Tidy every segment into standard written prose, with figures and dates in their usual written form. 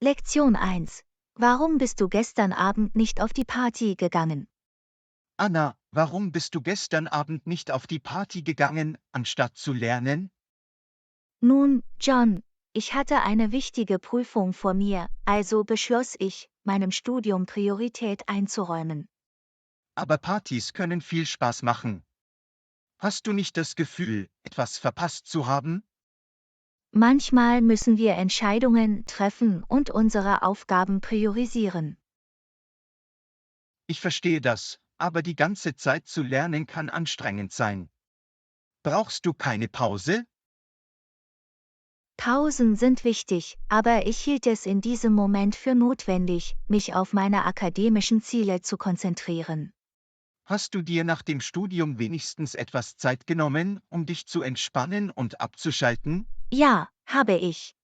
Lektion 1. Warum bist du gestern Abend nicht auf die Party gegangen? Anna, warum bist du gestern Abend nicht auf die Party gegangen, anstatt zu lernen? Nun, John, ich hatte eine wichtige Prüfung vor mir, also beschloss ich, meinem Studium Priorität einzuräumen. Aber Partys können viel Spaß machen. Hast du nicht das Gefühl, etwas verpasst zu haben? Manchmal müssen wir Entscheidungen treffen und unsere Aufgaben priorisieren. Ich verstehe das, aber die ganze Zeit zu lernen kann anstrengend sein. Brauchst du keine Pause? Pausen sind wichtig, aber ich hielt es in diesem Moment für notwendig, mich auf meine akademischen Ziele zu konzentrieren. Hast du dir nach dem Studium wenigstens etwas Zeit genommen, um dich zu entspannen und abzuschalten? Ja, habe ich.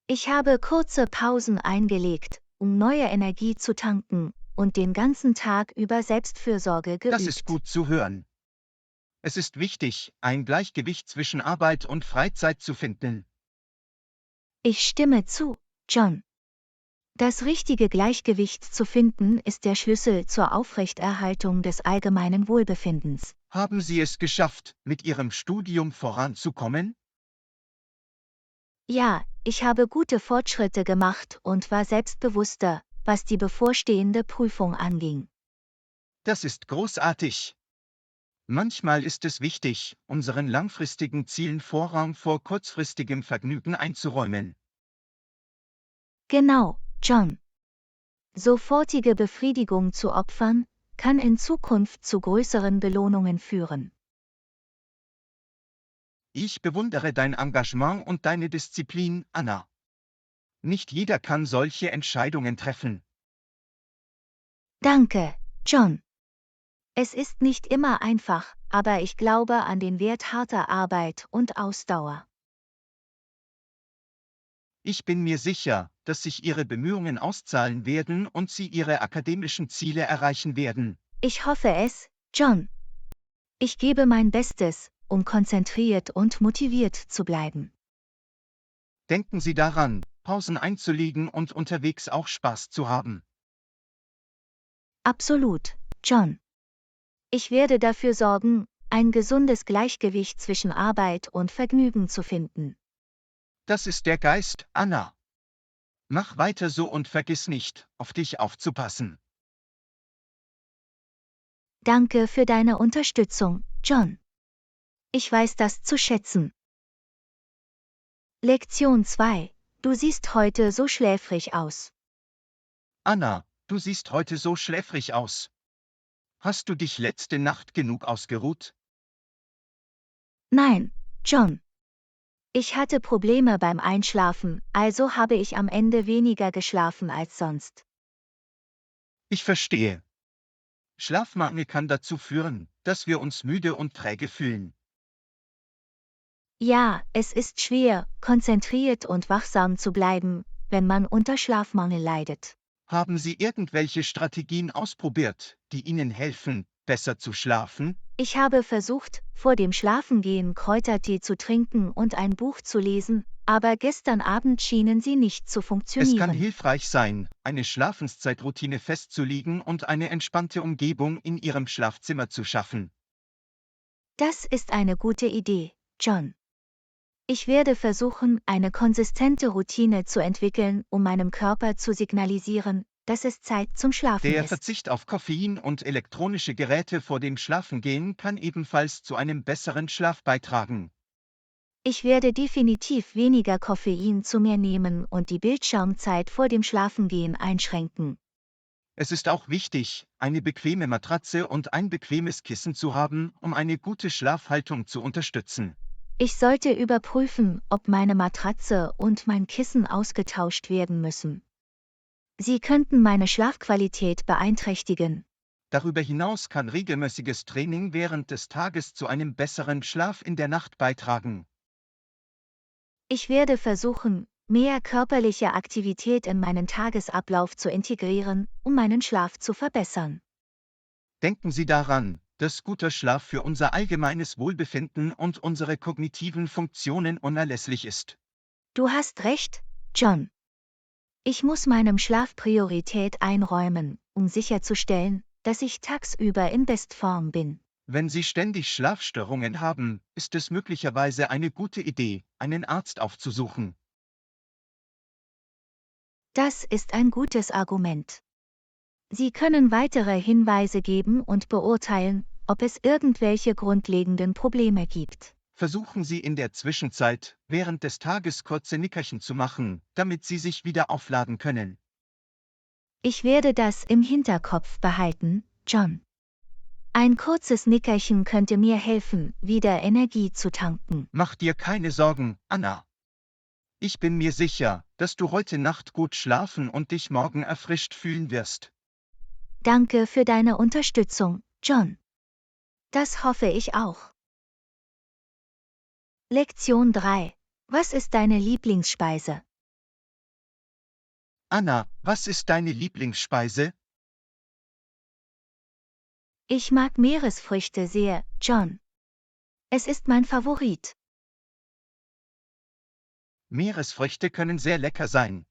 Ich habe kurze Pausen eingelegt, um neue Energie zu tanken, und den ganzen Tag über Selbstfürsorge Das ist geübt. gut zu hören. Es ist wichtig, ein Gleichgewicht zwischen Arbeit und Freizeit zu finden. Ich stimme zu, John. Das richtige Gleichgewicht zu finden ist der Schlüssel zur Aufrechterhaltung des allgemeinen Wohlbefindens. Haben Sie es geschafft, mit Ihrem Studium voranzukommen? Ja, ich habe gute Fortschritte gemacht und war selbstbewusster, was die bevorstehende Prüfung anging. Das ist großartig. Manchmal ist es wichtig, unseren langfristigen Zielen Vorrang vor kurzfristigem Vergnügen einzuräumen. Genau, John. Sofortige Befriedigung zu opfern, kann in Zukunft zu größeren Belohnungen führen. Ich bewundere dein Engagement und deine Disziplin, Anna. Nicht jeder kann solche Entscheidungen treffen. Danke, John. Es ist nicht immer einfach, aber ich glaube an den Wert harter Arbeit und Ausdauer. Ich bin mir sicher, dass sich Ihre Bemühungen auszahlen werden und Sie Ihre akademischen Ziele erreichen werden. Ich hoffe es, John. Ich gebe mein Bestes, um konzentriert und motiviert zu bleiben. Denken Sie daran, Pausen einzulegen und unterwegs auch Spaß zu haben. Absolut, John. Ich werde dafür sorgen, ein gesundes Gleichgewicht zwischen Arbeit und Vergnügen zu finden. Das ist der Geist, Anna. Mach weiter so und vergiss nicht, auf dich aufzupassen. Danke für deine Unterstützung, John. Ich weiß das zu schätzen. Lektion 2. Du siehst heute so schläfrig aus. Anna, du siehst heute so schläfrig aus. Hast du dich letzte Nacht genug ausgeruht? Nein, John. Ich hatte Probleme beim Einschlafen, also habe ich am Ende weniger geschlafen als sonst. Ich verstehe. Schlafmangel kann dazu führen, dass wir uns müde und träge fühlen. Ja, es ist schwer, konzentriert und wachsam zu bleiben, wenn man unter Schlafmangel leidet. Haben Sie irgendwelche Strategien ausprobiert, die Ihnen helfen, besser zu schlafen? Ich habe versucht, vor dem Schlafengehen Kräutertee zu trinken und ein Buch zu lesen, aber gestern Abend schienen sie nicht zu Es kann funktionieren. hilfreich sein, eine Schlafenszeitroutine festzulegen und eine entspannte Umgebung in Ihrem Schlafzimmer zu schaffen. Das ist eine gute Idee, John. Ich werde versuchen, eine konsistente Routine zu entwickeln, um meinem Körper zu signalisieren, dass es Zeit zum Schlafen Der ist. Verzicht auf Koffein und elektronische Geräte vor dem Schlafengehen kann ebenfalls zu einem besseren Schlaf beitragen. Ich werde definitiv weniger Koffein zu mir nehmen und die Bildschirmzeit vor dem Schlafengehen einschränken. Es ist auch wichtig, eine bequeme Matratze und ein bequemes Kissen zu haben, um eine gute Schlafhaltung zu unterstützen. Ich sollte überprüfen, ob meine Matratze und mein Kissen ausgetauscht werden müssen. Sie könnten meine Schlafqualität beeinträchtigen. Darüber hinaus kann regelmäßiges Training während des Tages zu einem besseren Schlaf in der Nacht beitragen. Ich werde versuchen, mehr körperliche Aktivität in meinen Tagesablauf zu integrieren, um meinen Schlaf zu verbessern. Denken Sie daran, dass guter Schlaf für unser allgemeines Wohlbefinden und unsere kognitiven Funktionen unerlässlich ist. Du hast recht, John. Ich muss meinem Schlaf Priorität einräumen, um sicherzustellen, dass ich tagsüber in Bestform bin. Wenn Sie ständig Schlafstörungen haben, ist es möglicherweise eine gute Idee, einen Arzt aufzusuchen. Das ist ein gutes Argument. Sie können weitere Hinweise geben und beurteilen, ob es irgendwelche grundlegenden Probleme gibt. Versuchen Sie in der Zwischenzeit, während des Tages kurze Nickerchen zu machen, damit Sie sich wieder aufladen können. Ich werde das im Hinterkopf behalten, John. Ein kurzes Nickerchen könnte mir helfen, wieder Energie zu tanken. Mach dir keine Sorgen, Anna. Ich bin mir sicher, dass du heute Nacht gut schlafen und dich morgen erfrischt fühlen wirst. Danke für deine Unterstützung, John. Das hoffe ich auch. Lektion 3. Was ist deine Lieblingsspeise? Anna, was ist deine Lieblingsspeise? Ich mag Meeresfrüchte sehr, John. Es ist mein Favorit. Meeresfrüchte können sehr lecker sein.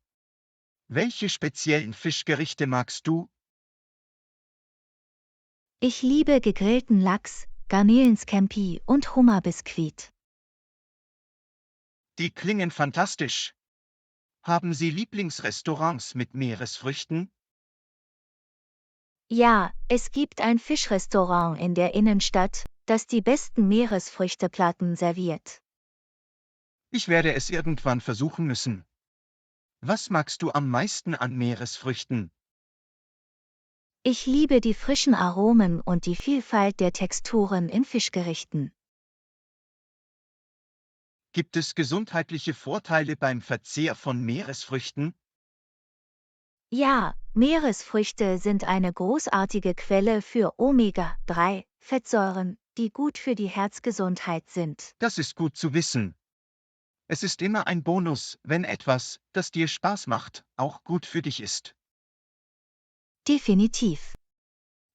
Welche speziellen Fischgerichte magst du? Ich liebe gegrillten Lachs, Garnelen-Scampi und Hummerbiskuit. Die klingen fantastisch. Haben Sie Lieblingsrestaurants mit Meeresfrüchten? Ja, es gibt ein Fischrestaurant in der Innenstadt, das die besten Meeresfrüchteplatten serviert. Ich werde es irgendwann versuchen müssen. Was magst du am meisten an Meeresfrüchten? Ich liebe die frischen Aromen und die Vielfalt der Texturen in Fischgerichten. Gibt es gesundheitliche Vorteile beim Verzehr von Meeresfrüchten? Ja, Meeresfrüchte sind eine großartige Quelle für Omega-3-Fettsäuren, die gut für die Herzgesundheit sind. Das ist gut zu wissen. Es ist immer ein Bonus, wenn etwas, das dir Spaß macht, auch gut für dich ist. Definitiv.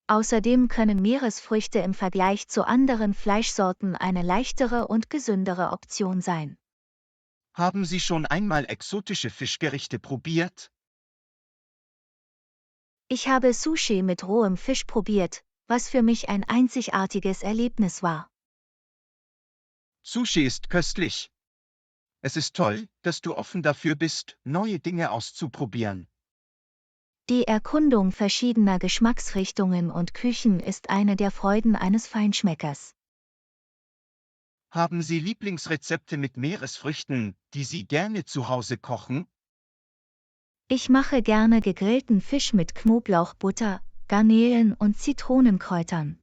Außerdem können Meeresfrüchte im Vergleich zu anderen Fleischsorten eine leichtere und gesündere Option sein. Haben Sie schon einmal exotische Fischgerichte probiert? Ich habe Sushi mit rohem Fisch probiert, was für mich ein einzigartiges Erlebnis war. Sushi ist köstlich. Es ist toll, dass du offen dafür bist, neue Dinge auszuprobieren. Die Erkundung verschiedener Geschmacksrichtungen und Küchen ist eine der Freuden eines Feinschmeckers. Haben Sie Lieblingsrezepte mit Meeresfrüchten, die Sie gerne zu Hause kochen? Ich mache gerne gegrillten Fisch mit Knoblauchbutter, Garnelen und Zitronenkräutern.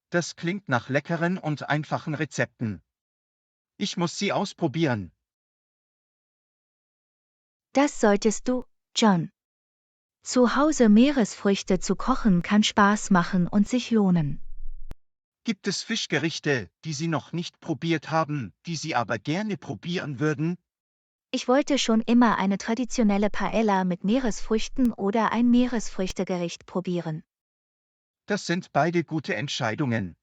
Das klingt nach leckeren und einfachen Rezepten. Ich muss sie ausprobieren. Das solltest du, John. Zu Hause Meeresfrüchte zu kochen kann Spaß machen und sich lohnen. Gibt es Fischgerichte, die Sie noch nicht probiert haben, die Sie aber gerne probieren würden? Ich wollte schon immer eine traditionelle Paella mit Meeresfrüchten oder ein Meeresfrüchtegericht probieren. Das sind beide gute Entscheidungen.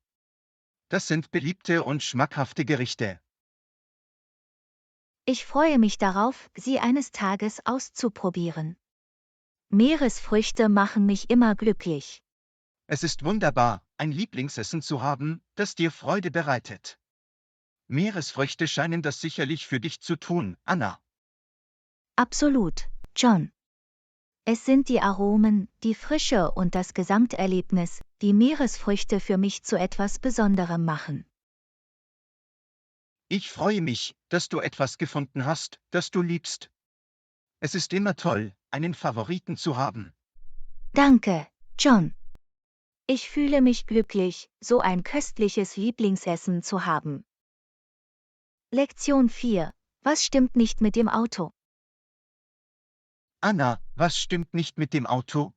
Das sind beliebte und schmackhafte Gerichte. Ich freue mich darauf, sie eines Tages auszuprobieren. Meeresfrüchte machen mich immer glücklich. Es ist wunderbar, ein Lieblingsessen zu haben, das dir Freude bereitet. Meeresfrüchte scheinen das sicherlich für dich zu tun, Anna. Absolut, John. Es sind die Aromen, die Frische und das Gesamterlebnis, die Meeresfrüchte für mich zu etwas Besonderem machen. Ich freue mich, dass du etwas gefunden hast, das du liebst. Es ist immer toll, einen Favoriten zu haben. Danke, John. Ich fühle mich glücklich, so ein köstliches Lieblingsessen zu haben. Lektion 4. Was stimmt nicht mit dem Auto? Anna, was stimmt nicht mit dem Auto?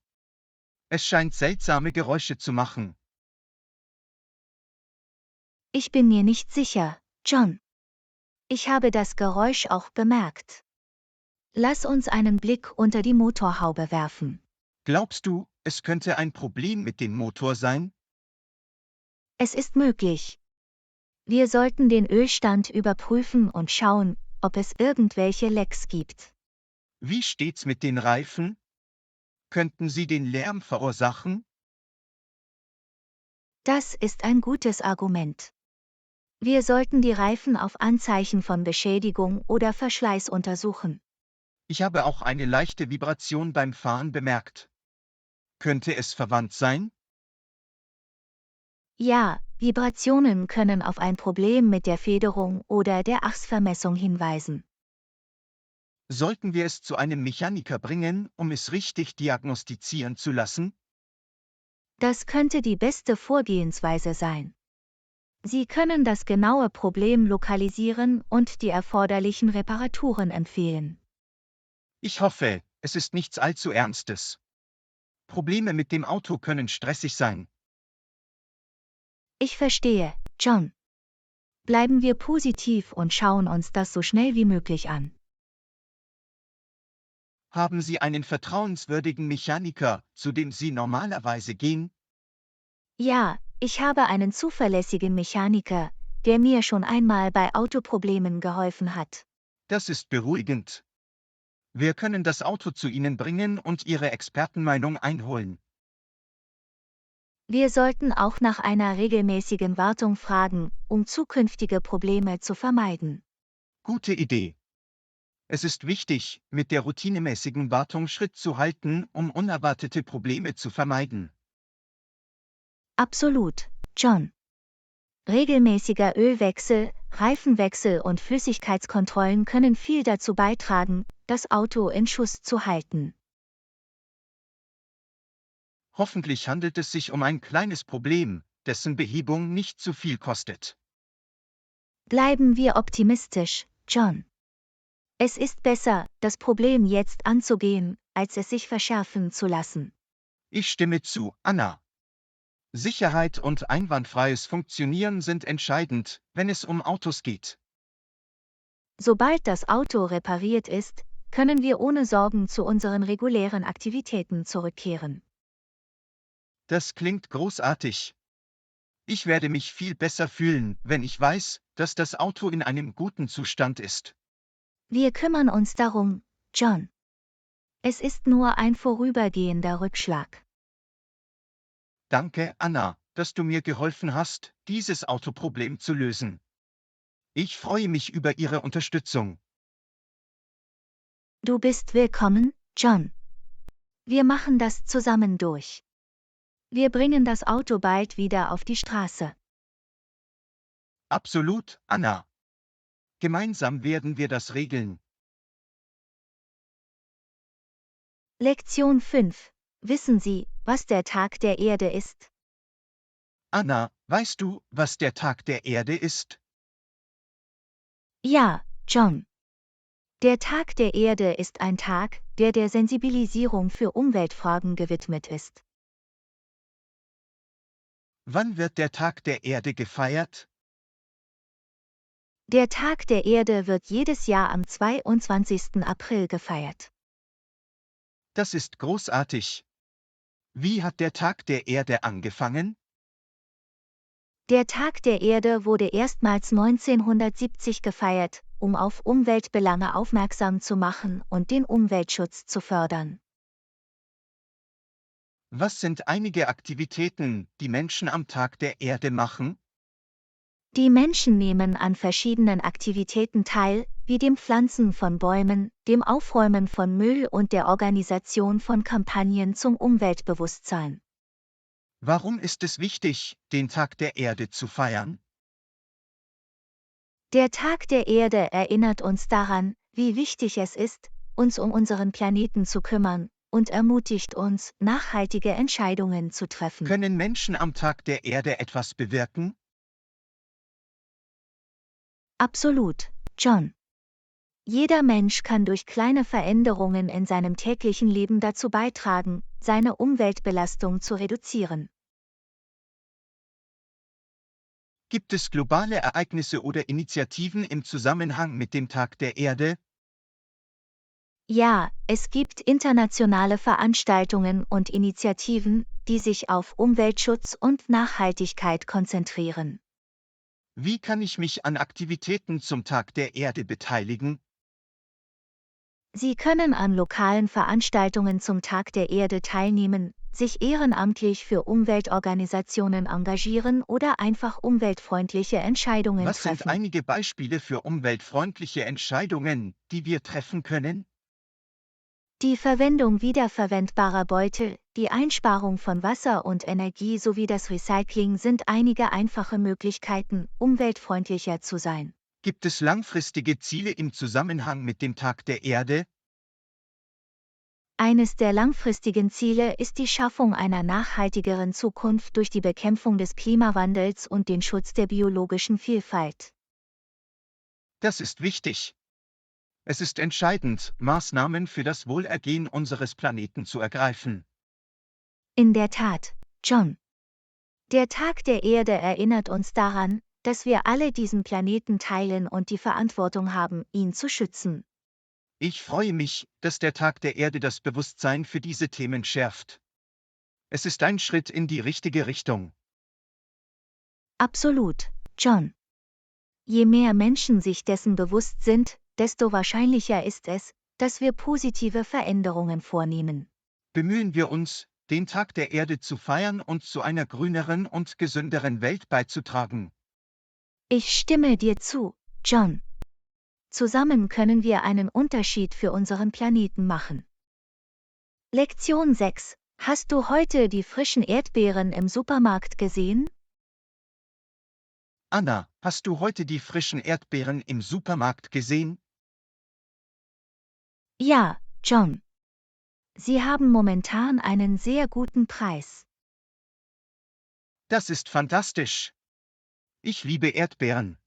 Es scheint seltsame Geräusche zu machen. Ich bin mir nicht sicher, John. Ich habe das Geräusch auch bemerkt. Lass uns einen Blick unter die Motorhaube werfen. Glaubst du, es könnte ein Problem mit dem Motor sein? Es ist möglich. Wir sollten den Ölstand überprüfen und schauen, ob es irgendwelche Lecks gibt. Wie steht's mit den Reifen? Könnten sie den Lärm verursachen? Das ist ein gutes Argument. Wir sollten die Reifen auf Anzeichen von Beschädigung oder Verschleiß untersuchen. Ich habe auch eine leichte Vibration beim Fahren bemerkt. Könnte es verwandt sein? Ja, Vibrationen können auf ein Problem mit der Federung oder der Achsvermessung hinweisen. Sollten wir es zu einem Mechaniker bringen, um es richtig diagnostizieren zu lassen? Das könnte die beste Vorgehensweise sein. Sie können das genaue Problem lokalisieren und die erforderlichen Reparaturen empfehlen. Ich hoffe, es ist nichts allzu Ernstes. Probleme mit dem Auto können stressig sein. Ich verstehe, John. Bleiben wir positiv und schauen uns das so schnell wie möglich an. Haben Sie einen vertrauenswürdigen Mechaniker, zu dem Sie normalerweise gehen? Ja, ich habe einen zuverlässigen Mechaniker, der mir schon einmal bei Autoproblemen geholfen hat. Das ist beruhigend. Wir können das Auto zu Ihnen bringen und Ihre Expertenmeinung einholen. Wir sollten auch nach einer regelmäßigen Wartung fragen, um zukünftige Probleme zu vermeiden. Gute Idee. Es ist wichtig, mit der routinemäßigen Wartung Schritt zu halten, um unerwartete Probleme zu vermeiden. Absolut, John. Regelmäßiger Ölwechsel, Reifenwechsel und Flüssigkeitskontrollen können viel dazu beitragen, das Auto in Schuss zu halten. Hoffentlich handelt es sich um ein kleines Problem, dessen Behebung nicht zu viel kostet. Bleiben wir optimistisch, John. Es ist besser, das Problem jetzt anzugehen, als es sich verschärfen zu lassen. Ich stimme zu, Anna. Sicherheit und einwandfreies Funktionieren sind entscheidend, wenn es um Autos geht. Sobald das Auto repariert ist, können wir ohne Sorgen zu unseren regulären Aktivitäten zurückkehren. Das klingt großartig. Ich werde mich viel besser fühlen, wenn ich weiß, dass das Auto in einem guten Zustand ist. Wir kümmern uns darum, John. Es ist nur ein vorübergehender Rückschlag. Danke, Anna, dass du mir geholfen hast, dieses Autoproblem zu lösen. Ich freue mich über Ihre Unterstützung. Du bist willkommen, John. Wir machen das zusammen durch. Wir bringen das Auto bald wieder auf die Straße. Absolut, Anna. Gemeinsam werden wir das regeln. Lektion 5. Wissen Sie, was der Tag der Erde ist? Anna, weißt du, was der Tag der Erde ist? Ja, John. Der Tag der Erde ist ein Tag, der Sensibilisierung für Umweltfragen gewidmet ist. Wann wird der Tag der Erde gefeiert? Der Tag der Erde wird jedes Jahr am 22. April gefeiert. Das ist großartig. Wie hat der Tag der Erde angefangen? Der Tag der Erde wurde erstmals 1970 gefeiert, um auf Umweltbelange aufmerksam zu machen und den Umweltschutz zu fördern. Was sind einige Aktivitäten, die Menschen am Tag der Erde machen? Die Menschen nehmen an verschiedenen Aktivitäten teil, wie dem Pflanzen von Bäumen, dem Aufräumen von Müll und der Organisation von Kampagnen zum Umweltbewusstsein. Warum ist es wichtig, den Tag der Erde zu feiern? Der Tag der Erde erinnert uns daran, wie wichtig es ist, uns um unseren Planeten zu kümmern, und ermutigt uns, nachhaltige Entscheidungen zu treffen. Können Menschen am Tag der Erde etwas bewirken? Absolut, John. Jeder Mensch kann durch kleine Veränderungen in seinem täglichen Leben dazu beitragen, seine Umweltbelastung zu reduzieren. Gibt es globale Ereignisse oder Initiativen im Zusammenhang mit dem Tag der Erde? Ja, es gibt internationale Veranstaltungen und Initiativen, die sich auf Umweltschutz und Nachhaltigkeit konzentrieren. Wie kann ich mich an Aktivitäten zum Tag der Erde beteiligen? Sie können an lokalen Veranstaltungen zum Tag der Erde teilnehmen, sich ehrenamtlich für Umweltorganisationen engagieren oder einfach umweltfreundliche Entscheidungen Was sind treffen. einige Beispiele für umweltfreundliche Entscheidungen, die wir treffen können? Die Verwendung wiederverwendbarer Beutel, die Einsparung von Wasser und Energie sowie das Recycling sind einige einfache Möglichkeiten, umweltfreundlicher zu sein. Gibt es langfristige Ziele im Zusammenhang mit dem Tag der Erde? Eines der langfristigen Ziele ist die Schaffung einer nachhaltigeren Zukunft durch die Bekämpfung des Klimawandels und den Schutz der biologischen Vielfalt. Das ist wichtig. Es ist entscheidend, Maßnahmen für das Wohlergehen unseres Planeten zu ergreifen. In der Tat, John. Der Tag der Erde erinnert uns daran, dass wir alle diesen Planeten teilen und die Verantwortung haben, ihn zu schützen. Ich freue mich, dass der Tag der Erde das Bewusstsein für diese Themen schärft. Es ist ein Schritt in die richtige Richtung. Absolut, John. Je mehr Menschen sich dessen bewusst sind, desto wahrscheinlicher ist es, dass wir positive Veränderungen vornehmen. Bemühen wir uns, den Tag der Erde zu feiern und zu einer grüneren und gesünderen Welt beizutragen. Ich stimme dir zu, John. Zusammen können wir einen Unterschied für unseren Planeten machen. Lektion 6. Hast du heute die frischen Erdbeeren im Supermarkt gesehen? Anna, hast du heute die frischen Erdbeeren im Supermarkt gesehen? Ja, John. Sie haben momentan einen sehr guten Preis. Das ist fantastisch. Ich liebe Erdbeeren.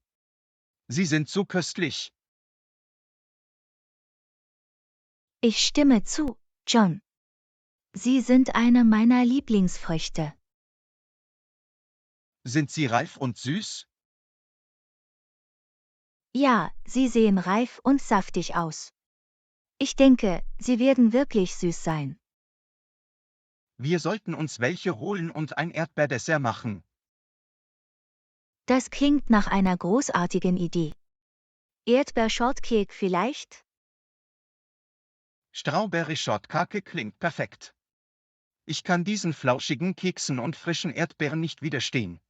Sie sind so köstlich. Ich stimme zu, John. Sie sind eine meiner Lieblingsfrüchte. Sind sie reif und süß? Ja, sie sehen reif und saftig aus. Ich denke, sie werden wirklich süß sein. Wir sollten uns welche holen und ein Erdbeerdessert machen. Das klingt nach einer großartigen Idee. Erdbeer-Shortcake vielleicht? Strawberry-Shortcake klingt perfekt. Ich kann diesen flauschigen Keksen und frischen Erdbeeren nicht widerstehen.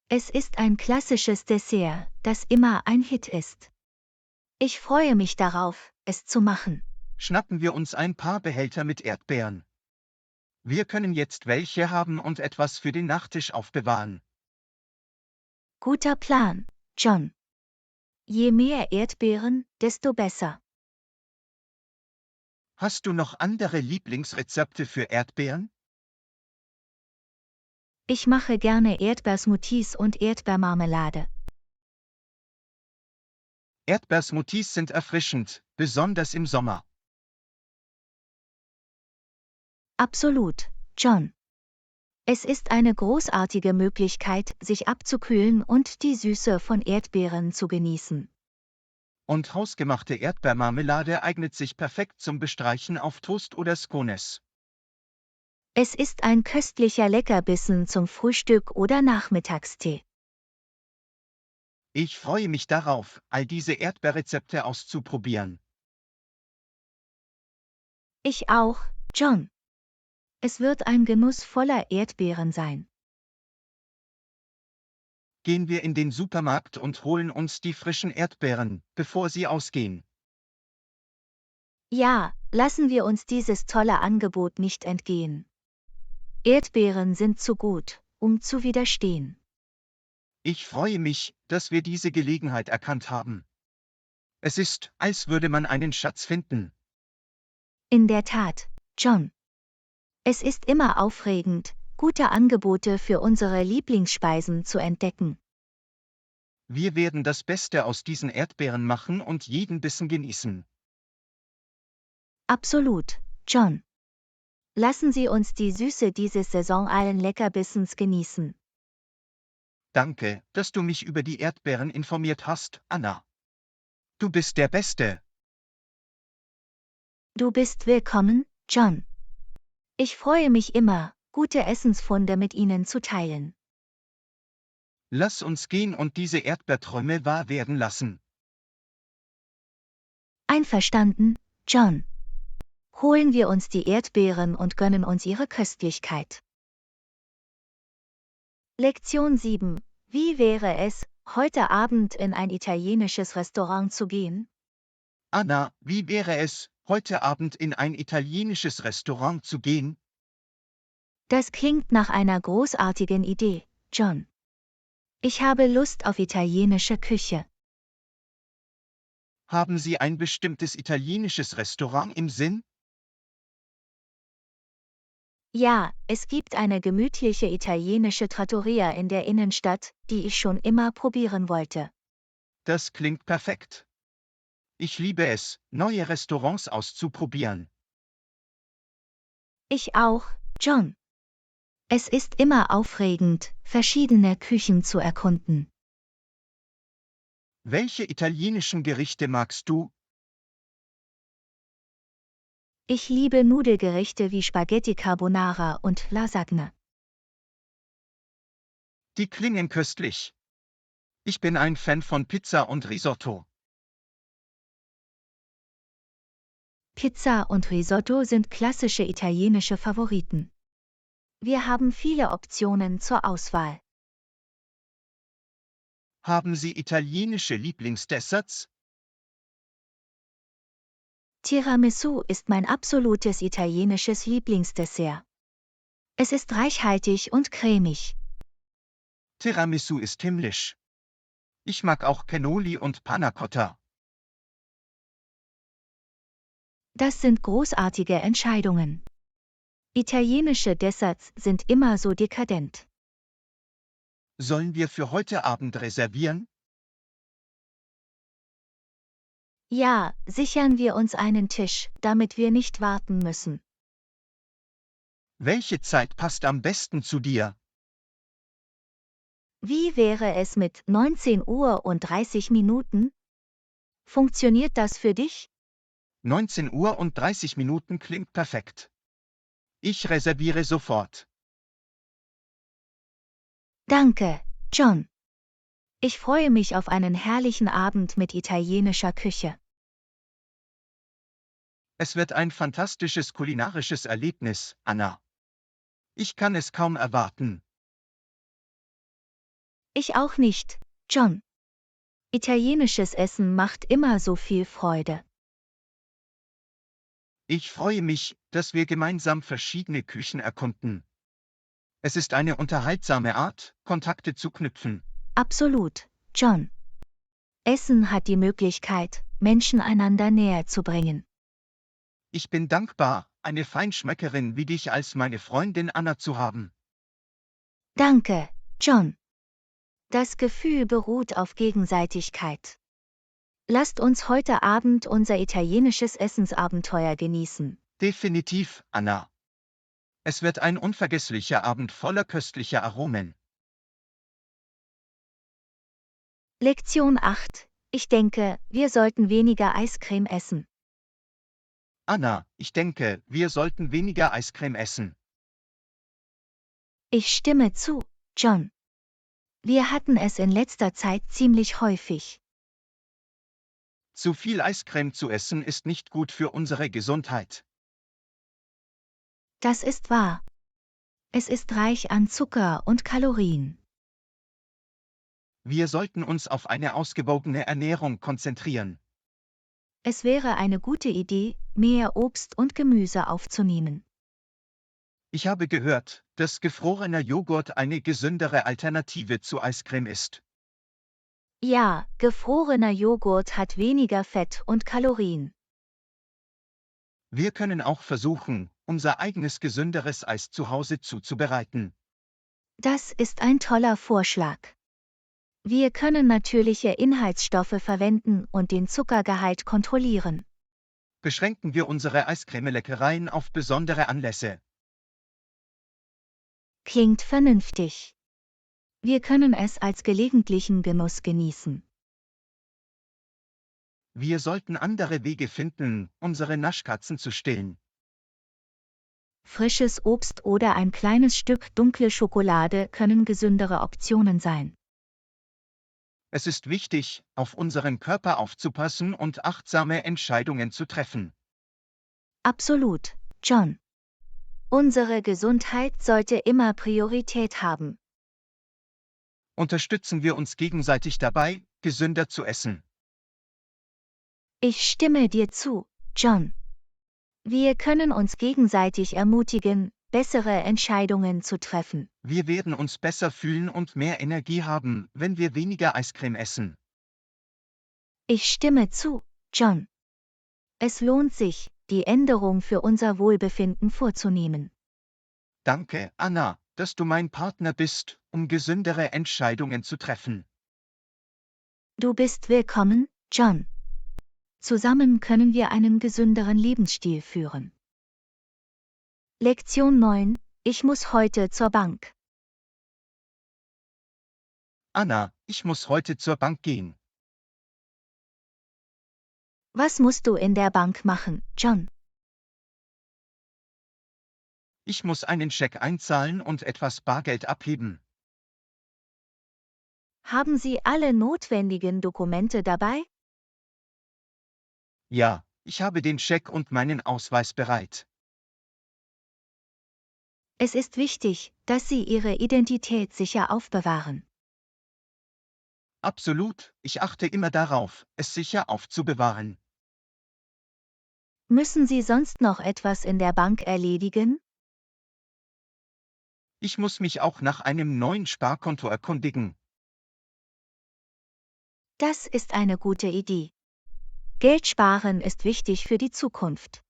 Es ist ein klassisches Dessert, das immer ein Hit ist. Ich freue mich darauf, es zu machen. Schnappen wir uns ein paar Behälter mit Erdbeeren. Wir können jetzt welche haben und etwas für den Nachtisch aufbewahren. Guter Plan, John. Je mehr Erdbeeren, desto besser. Hast du noch andere Lieblingsrezepte für Erdbeeren? Ich mache gerne Erdbeersmoothies und Erdbeermarmelade. Erdbeersmoothies sind erfrischend, besonders im Sommer. Absolut, John. Es ist eine großartige Möglichkeit, sich abzukühlen und die Süße von Erdbeeren zu genießen. Und hausgemachte Erdbeermarmelade eignet sich perfekt zum Bestreichen auf Toast oder Scones. Es ist ein köstlicher Leckerbissen zum Frühstück oder Nachmittagstee. Ich freue mich darauf, all diese Erdbeerrezepte auszuprobieren. Ich auch, John. Es wird ein Genuss voller Erdbeeren sein. Gehen wir in den Supermarkt und holen uns die frischen Erdbeeren, bevor sie ausgehen. Ja, lassen wir uns dieses tolle Angebot nicht entgehen. Erdbeeren sind zu gut, um zu widerstehen. Ich freue mich, dass wir diese Gelegenheit erkannt haben. Es ist, als würde man einen Schatz finden. In der Tat, John. Es ist immer aufregend, gute Angebote für unsere Lieblingsspeisen zu entdecken. Wir werden das Beste aus diesen Erdbeeren machen und jeden Bissen genießen. Absolut, John. Lassen Sie uns die Süße dieses Saison allen Leckerbissens genießen. Danke, dass du mich über die Erdbeeren informiert hast, Anna. Du bist der Beste. Du bist willkommen, John. Ich freue mich immer, gute Essensfunde mit Ihnen zu teilen. Lass uns gehen und diese Erdbeerträume wahr werden lassen. Einverstanden, John. Holen wir uns die Erdbeeren und gönnen uns ihre Köstlichkeit. Lektion 7. Wie wäre es, heute Abend in ein italienisches Restaurant zu gehen? Anna, wie wäre es, heute Abend in ein italienisches Restaurant zu gehen? Das klingt nach einer großartigen Idee, John. Ich habe Lust auf italienische Küche. Haben Sie ein bestimmtes italienisches Restaurant im Sinn? Ja, es gibt eine gemütliche italienische Trattoria in der Innenstadt, die ich schon immer probieren wollte. Das klingt perfekt. Ich liebe es, neue Restaurants auszuprobieren. Ich auch, John. Es ist immer aufregend, verschiedene Küchen zu erkunden. Welche italienischen Gerichte magst du? Ich liebe Nudelgerichte wie Spaghetti Carbonara und Lasagne. Die klingen köstlich. Ich bin ein Fan von Pizza und Risotto. Pizza und Risotto sind klassische italienische Favoriten. Wir haben viele Optionen zur Auswahl. Haben Sie italienische Lieblingsdesserts? Tiramisu ist mein absolutes italienisches Lieblingsdessert. Es ist reichhaltig und cremig. Tiramisu ist himmlisch. Ich mag auch Cannoli und Panna Cotta. Das sind großartige Entscheidungen. Italienische Desserts sind immer so dekadent. Sollen wir für heute Abend reservieren? Ja, sichern wir uns einen Tisch, damit wir nicht warten müssen. Welche Zeit passt am besten zu dir? Wie wäre es mit 19 Uhr und 30 Minuten? Funktioniert das für dich? 19 Uhr und 30 Minuten klingt perfekt. Ich reserviere sofort. Danke, John. Ich freue mich auf einen herrlichen Abend mit italienischer Küche. Es wird ein fantastisches kulinarisches Erlebnis, Anna. Ich kann es kaum erwarten. Ich auch nicht, John. Italienisches Essen macht immer so viel Freude. Ich freue mich, dass wir gemeinsam verschiedene Küchen erkunden. Es ist eine unterhaltsame Art, Kontakte zu knüpfen. Absolut, John. Essen hat die Möglichkeit, Menschen einander näher zu bringen. Ich bin dankbar, eine Feinschmeckerin wie dich als meine Freundin Anna zu haben. Danke, John. Das Gefühl beruht auf Gegenseitigkeit. Lasst uns heute Abend unser italienisches Essensabenteuer genießen. Definitiv, Anna. Es wird ein unvergesslicher Abend voller köstlicher Aromen. Lektion 8. Ich denke, wir sollten weniger Eiscreme essen. Anna, ich denke, wir sollten weniger Eiscreme essen. Ich stimme zu, John. Wir hatten es in letzter Zeit ziemlich häufig. Zu viel Eiscreme zu essen ist nicht gut für unsere Gesundheit. Das ist wahr. Es ist reich an Zucker und Kalorien. Wir sollten uns auf eine ausgewogene Ernährung konzentrieren. Es wäre eine gute Idee, mehr Obst und Gemüse aufzunehmen. Ich habe gehört, dass gefrorener Joghurt eine gesündere Alternative zu Eiscreme ist. Ja, gefrorener Joghurt hat weniger Fett und Kalorien. Wir können auch versuchen, unser eigenes gesünderes Eis zu Hause zuzubereiten. Das ist ein toller Vorschlag. Wir können natürliche Inhaltsstoffe verwenden und den Zuckergehalt kontrollieren. Beschränken wir unsere Eiscreme-Leckereien auf besondere Anlässe. Klingt vernünftig. Wir können es als gelegentlichen Genuss genießen. Wir sollten andere Wege finden, unsere Naschkatzen zu stillen. Frisches Obst oder ein kleines Stück dunkle Schokolade können gesündere Optionen sein. Es ist wichtig, auf unseren Körper aufzupassen und achtsame Entscheidungen zu treffen. Absolut, John. Unsere Gesundheit sollte immer Priorität haben. Unterstützen wir uns gegenseitig dabei, gesünder zu essen. Ich stimme dir zu, John. Wir können uns gegenseitig ermutigen, bessere Entscheidungen zu treffen. Wir werden uns besser fühlen und mehr Energie haben, wenn wir weniger Eiscreme essen. Ich stimme zu, John. Es lohnt sich, die Änderung für unser Wohlbefinden vorzunehmen. Danke, Anna, dass du mein Partner bist, um gesündere Entscheidungen zu treffen. Du bist willkommen, John. Zusammen können wir einen gesünderen Lebensstil führen. Lektion 9. Ich muss heute zur Bank. Anna, ich muss heute zur Bank gehen. Was musst du in der Bank machen, John? Ich muss einen Scheck einzahlen und etwas Bargeld abheben. Haben Sie alle notwendigen Dokumente dabei? Ja, ich habe den Scheck und meinen Ausweis bereit. Es ist wichtig, dass Sie Ihre Identität sicher aufbewahren. Absolut, ich achte immer darauf, es sicher aufzubewahren. Müssen Sie sonst noch etwas in der Bank erledigen? Ich muss mich auch nach einem neuen Sparkonto erkundigen. Das ist eine gute Idee. Geld sparen ist wichtig für die Zukunft.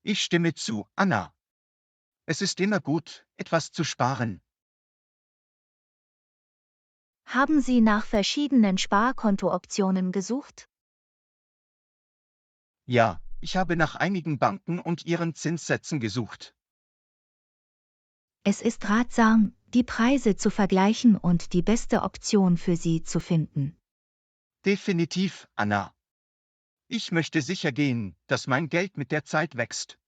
Ich stimme zu, Anna. Es ist immer gut, etwas zu sparen. Haben Sie nach verschiedenen Sparkontooptionen gesucht? Ja, ich habe nach einigen Banken und ihren Zinssätzen gesucht. Es ist ratsam, die Preise zu vergleichen und die beste Option für Sie zu finden. Definitiv, Anna. Ich möchte sicher gehen, dass mein Geld mit der Zeit wächst.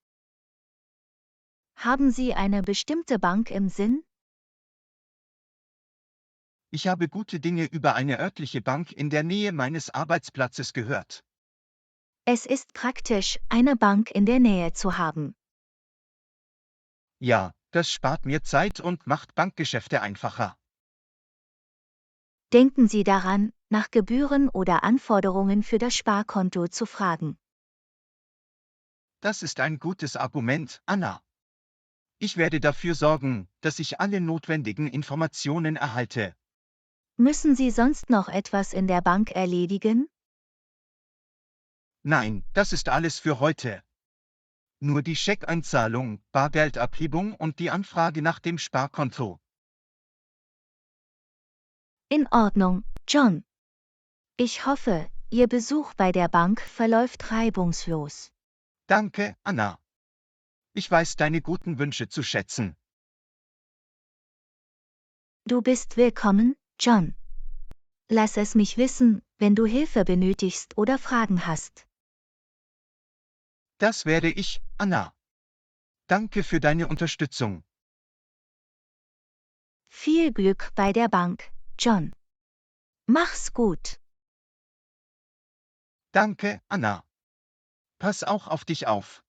Haben Sie eine bestimmte Bank im Sinn? Ich habe gute Dinge über eine örtliche Bank in der Nähe meines Arbeitsplatzes gehört. Es ist praktisch, eine Bank in der Nähe zu haben. Ja, das spart mir Zeit und macht Bankgeschäfte einfacher. Denken Sie daran, nach Gebühren oder Anforderungen für das Sparkonto zu fragen. Das ist ein gutes Argument, Anna. Ich werde dafür sorgen, dass ich alle notwendigen Informationen erhalte. Müssen Sie sonst noch etwas in der Bank erledigen? Nein, das ist alles für heute. Nur die Scheckeinzahlung, Bargeldabhebung und die Anfrage nach dem Sparkonto. In Ordnung, John. Ich hoffe, Ihr Besuch bei der Bank verläuft reibungslos. Danke, Anna. Ich weiß deine guten Wünsche zu schätzen. Du bist willkommen, John. Lass es mich wissen, wenn du Hilfe benötigst oder Fragen hast. Das werde ich, Anna. Danke für deine Unterstützung. Viel Glück bei der Bank, John. Mach's gut. Danke, Anna. Pass auch auf dich auf.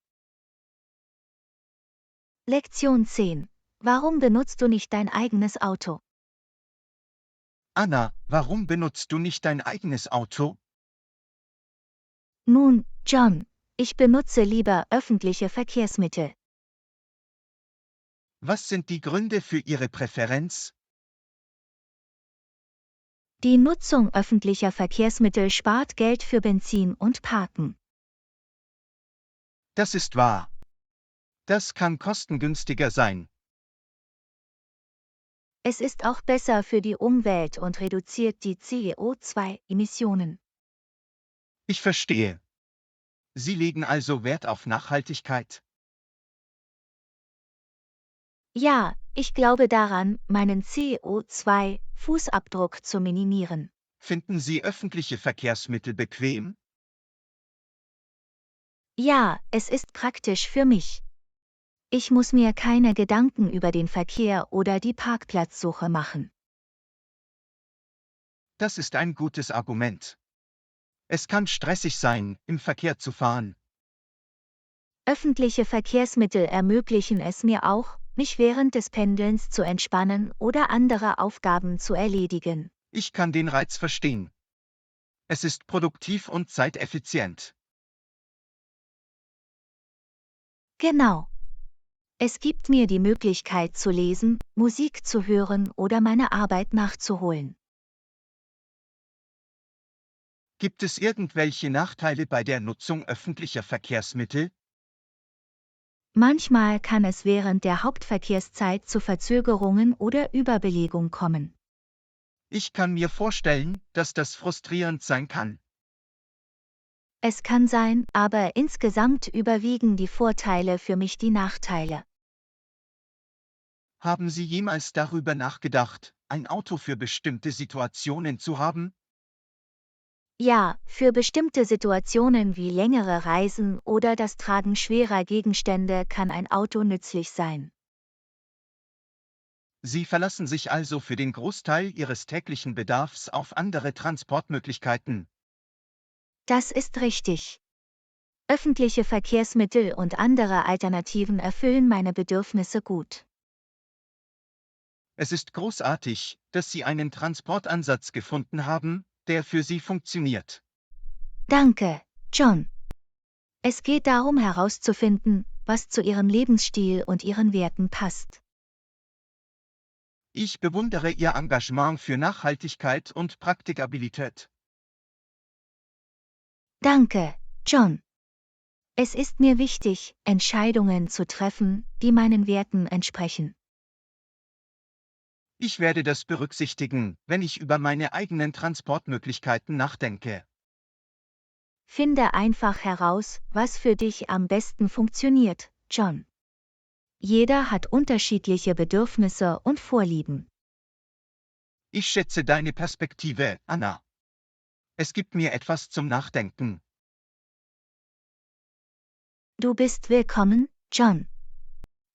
Lektion 10. Warum benutzt du nicht dein eigenes Auto? Anna, warum benutzt du nicht dein eigenes Auto? Nun, John, ich benutze lieber öffentliche Verkehrsmittel. Was sind die Gründe für Ihre Präferenz? Die Nutzung öffentlicher Verkehrsmittel spart Geld für Benzin und Parken. Das ist wahr. Das kann kostengünstiger sein. Es ist auch besser für die Umwelt und reduziert die CO2-Emissionen. Ich verstehe. Sie legen also Wert auf Nachhaltigkeit. Ja, ich glaube daran, meinen CO2-Fußabdruck zu minimieren. Finden Sie öffentliche Verkehrsmittel bequem? Ja, es ist praktisch für mich. Ich muss mir keine Gedanken über den Verkehr oder die Parkplatzsuche machen. Das ist ein gutes Argument. Es kann stressig sein, im Verkehr zu fahren. Öffentliche Verkehrsmittel ermöglichen es mir auch, mich während des Pendelns zu entspannen oder andere Aufgaben zu erledigen. Ich kann den Reiz verstehen. Es ist produktiv und zeiteffizient. Genau. Es gibt mir die Möglichkeit zu lesen, Musik zu hören oder meine Arbeit nachzuholen. Gibt es irgendwelche Nachteile bei der Nutzung öffentlicher Verkehrsmittel? Manchmal kann es während der Hauptverkehrszeit zu Verzögerungen oder Überbelegung kommen. Ich kann mir vorstellen, dass das frustrierend sein kann. Es kann sein, aber insgesamt überwiegen die Vorteile für mich die Nachteile. Haben Sie jemals darüber nachgedacht, ein Auto für bestimmte Situationen zu haben? Ja, für bestimmte Situationen wie längere Reisen oder das Tragen schwerer Gegenstände kann ein Auto nützlich sein. Sie verlassen sich also für den Großteil Ihres täglichen Bedarfs auf andere Transportmöglichkeiten. Das ist richtig. Öffentliche Verkehrsmittel und andere Alternativen erfüllen meine Bedürfnisse gut. Es ist großartig, dass Sie einen Transportansatz gefunden haben, der für Sie funktioniert. Danke, John. Es geht darum herauszufinden, was zu Ihrem Lebensstil und Ihren Werten passt. Ich bewundere Ihr Engagement für Nachhaltigkeit und Praktikabilität. Danke, John. Es ist mir wichtig, Entscheidungen zu treffen, die meinen Werten entsprechen. Ich werde das berücksichtigen, wenn ich über meine eigenen Transportmöglichkeiten nachdenke. Finde einfach heraus, was für dich am besten funktioniert, John. Jeder hat unterschiedliche Bedürfnisse und Vorlieben. Ich schätze deine Perspektive, Anna. Es gibt mir etwas zum Nachdenken. Du bist willkommen, John.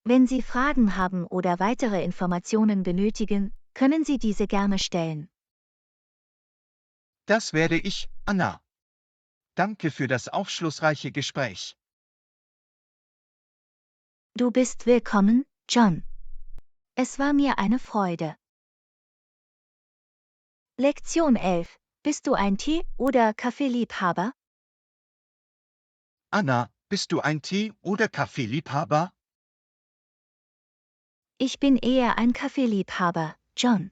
Wenn Sie Fragen haben oder weitere Informationen benötigen, können Sie diese gerne stellen. Das werde ich, Anna. Danke für das aufschlussreiche Gespräch. Du bist willkommen, John. Es war mir eine Freude. Lektion 11. Bist du ein Tee- oder Kaffeeliebhaber? Anna, bist du ein Tee- oder Kaffeeliebhaber? Ich bin eher ein Kaffeeliebhaber, John.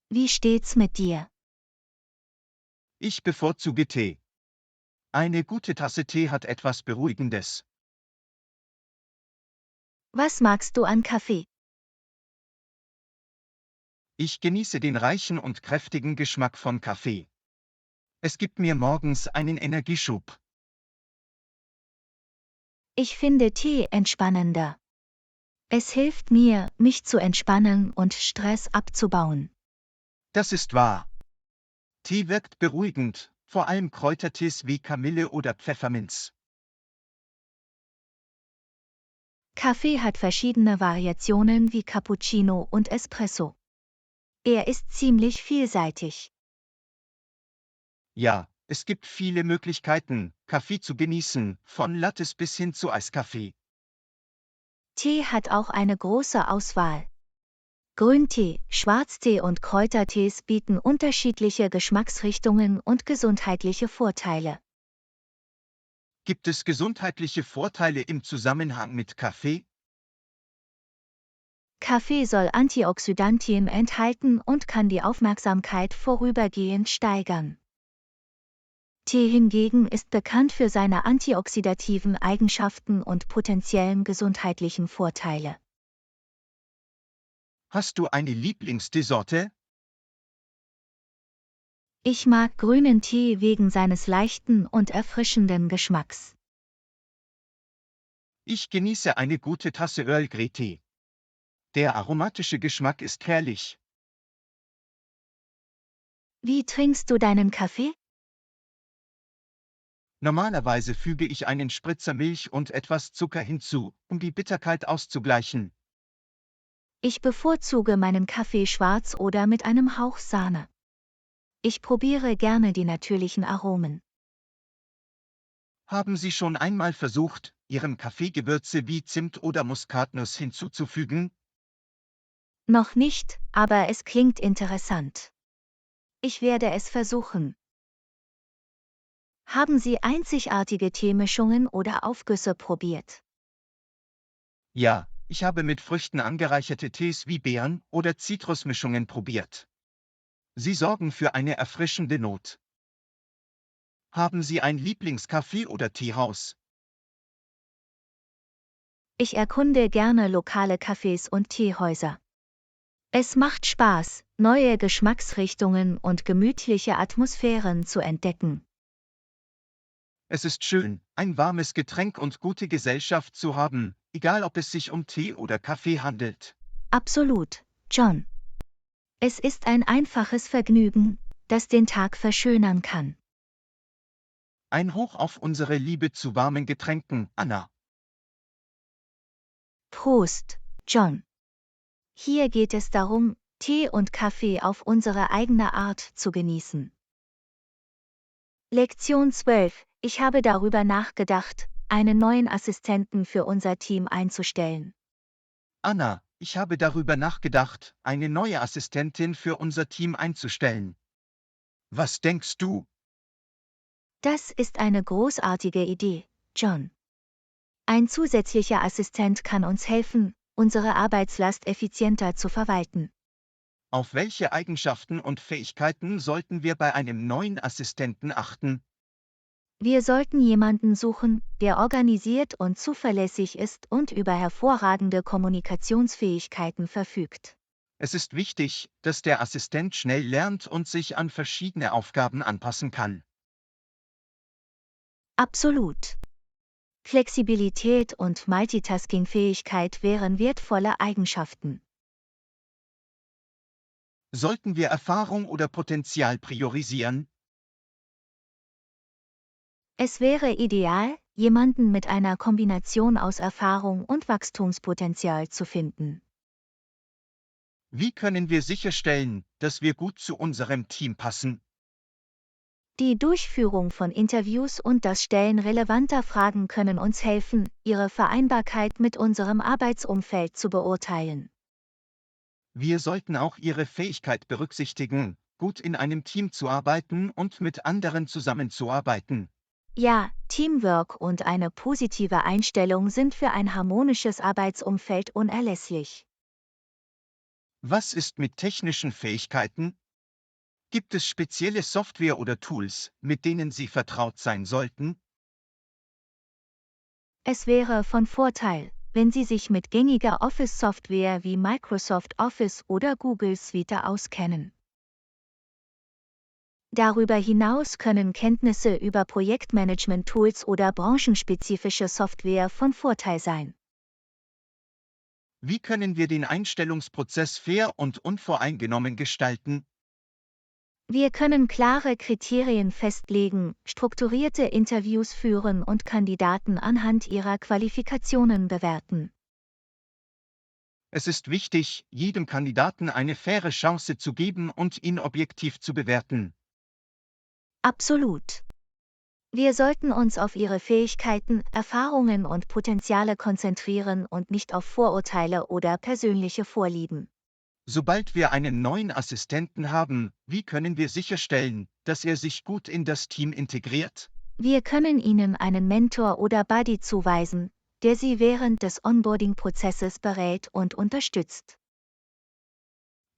Wie steht's mit dir? Ich bevorzuge Tee. Eine gute Tasse Tee hat etwas Beruhigendes. Was magst du an Kaffee? Ich genieße den reichen und kräftigen Geschmack von Kaffee. Es gibt mir morgens einen Energieschub. Ich finde Tee entspannender. Es hilft mir, mich zu entspannen und Stress abzubauen. Das ist wahr. Tee wirkt beruhigend, vor allem Kräutertees wie Kamille oder Pfefferminz. Kaffee hat verschiedene Variationen wie Cappuccino und Espresso. Er ist ziemlich vielseitig. Ja, es gibt viele Möglichkeiten, Kaffee zu genießen, von Lattes bis hin zu Eiskaffee. Tee hat auch eine große Auswahl. Grüntee, Schwarztee und Kräutertees bieten unterschiedliche Geschmacksrichtungen und gesundheitliche Vorteile. Gibt es gesundheitliche Vorteile im Zusammenhang mit Kaffee? Kaffee soll Antioxidantien enthalten und kann die Aufmerksamkeit vorübergehend steigern. Tee hingegen ist bekannt für seine antioxidativen Eigenschaften und potenziellen gesundheitlichen Vorteile. Hast du eine Lieblingsteesorte? Ich mag grünen Tee wegen seines leichten und erfrischenden Geschmacks. Ich genieße eine gute Tasse Earl Grey Tee. Der aromatische Geschmack ist herrlich. Wie trinkst du deinen Kaffee? Normalerweise füge ich einen Spritzer Milch und etwas Zucker hinzu, um die Bitterkeit auszugleichen. Ich bevorzuge meinen Kaffee schwarz oder mit einem Hauch Sahne. Ich probiere gerne die natürlichen Aromen. Haben Sie schon einmal versucht, Ihrem Kaffee Gewürze wie Zimt oder Muskatnuss hinzuzufügen? Noch nicht, aber es klingt interessant. Ich werde es versuchen. Haben Sie einzigartige Teemischungen oder Aufgüsse probiert? Ja, ich habe mit Früchten angereicherte Tees wie Beeren- oder Zitrusmischungen probiert. Sie sorgen für eine erfrischende Not. Haben Sie ein Lieblingskaffee- oder Teehaus? Ich erkunde gerne lokale Cafés und Teehäuser. Es macht Spaß, neue Geschmacksrichtungen und gemütliche Atmosphären zu entdecken. Es ist schön, ein warmes Getränk und gute Gesellschaft zu haben, egal ob es sich um Tee oder Kaffee handelt. Absolut, John. Es ist ein einfaches Vergnügen, das den Tag verschönern kann. Ein Hoch auf unsere Liebe zu warmen Getränken, Anna. Prost, John. Hier geht es darum, Tee und Kaffee auf unsere eigene Art zu genießen. Lektion 12. Ich habe darüber nachgedacht, einen neuen Assistenten für unser Team einzustellen. Anna, ich habe darüber nachgedacht, eine neue Assistentin für unser Team einzustellen. Was denkst du? Das ist eine großartige Idee, John. Ein zusätzlicher Assistent kann uns helfen, unsere Arbeitslast effizienter zu verwalten. Auf welche Eigenschaften und Fähigkeiten sollten wir bei einem neuen Assistenten achten? Wir sollten jemanden suchen, der organisiert und zuverlässig ist und über hervorragende Kommunikationsfähigkeiten verfügt. Es ist wichtig, dass der Assistent schnell lernt und sich an verschiedene Aufgaben anpassen kann. Absolut. Flexibilität und Multitasking-Fähigkeit wären wertvolle Eigenschaften. Sollten wir Erfahrung oder Potenzial priorisieren? Es wäre ideal, jemanden mit einer Kombination aus Erfahrung und Wachstumspotenzial zu finden. Wie können wir sicherstellen, dass wir gut zu unserem Team passen? Die Durchführung von Interviews und das Stellen relevanter Fragen können uns helfen, ihre Vereinbarkeit mit unserem Arbeitsumfeld zu beurteilen. Wir sollten auch ihre Fähigkeit berücksichtigen, gut in einem Team zu arbeiten und mit anderen zusammenzuarbeiten. Ja, Teamwork und eine positive Einstellung sind für ein harmonisches Arbeitsumfeld unerlässlich. Was ist mit technischen Fähigkeiten? Gibt es spezielle Software oder Tools, mit denen Sie vertraut sein sollten? Es wäre von Vorteil, wenn Sie sich mit gängiger Office-Software wie Microsoft Office oder Google Suite auskennen. Darüber hinaus können Kenntnisse über Projektmanagement-Tools oder branchenspezifische Software von Vorteil sein. Wie können wir den Einstellungsprozess fair und unvoreingenommen gestalten? Wir können klare Kriterien festlegen, strukturierte Interviews führen und Kandidaten anhand ihrer Qualifikationen bewerten. Es ist wichtig, jedem Kandidaten eine faire Chance zu geben und ihn objektiv zu bewerten. Absolut. Wir sollten uns auf ihre Fähigkeiten, Erfahrungen und Potenziale konzentrieren und nicht auf Vorurteile oder persönliche Vorlieben. Sobald wir einen neuen Assistenten haben, wie können wir sicherstellen, dass er sich gut in das Team integriert? Wir können ihnen einen Mentor oder Buddy zuweisen, der sie während des Onboarding-Prozesses berät und unterstützt.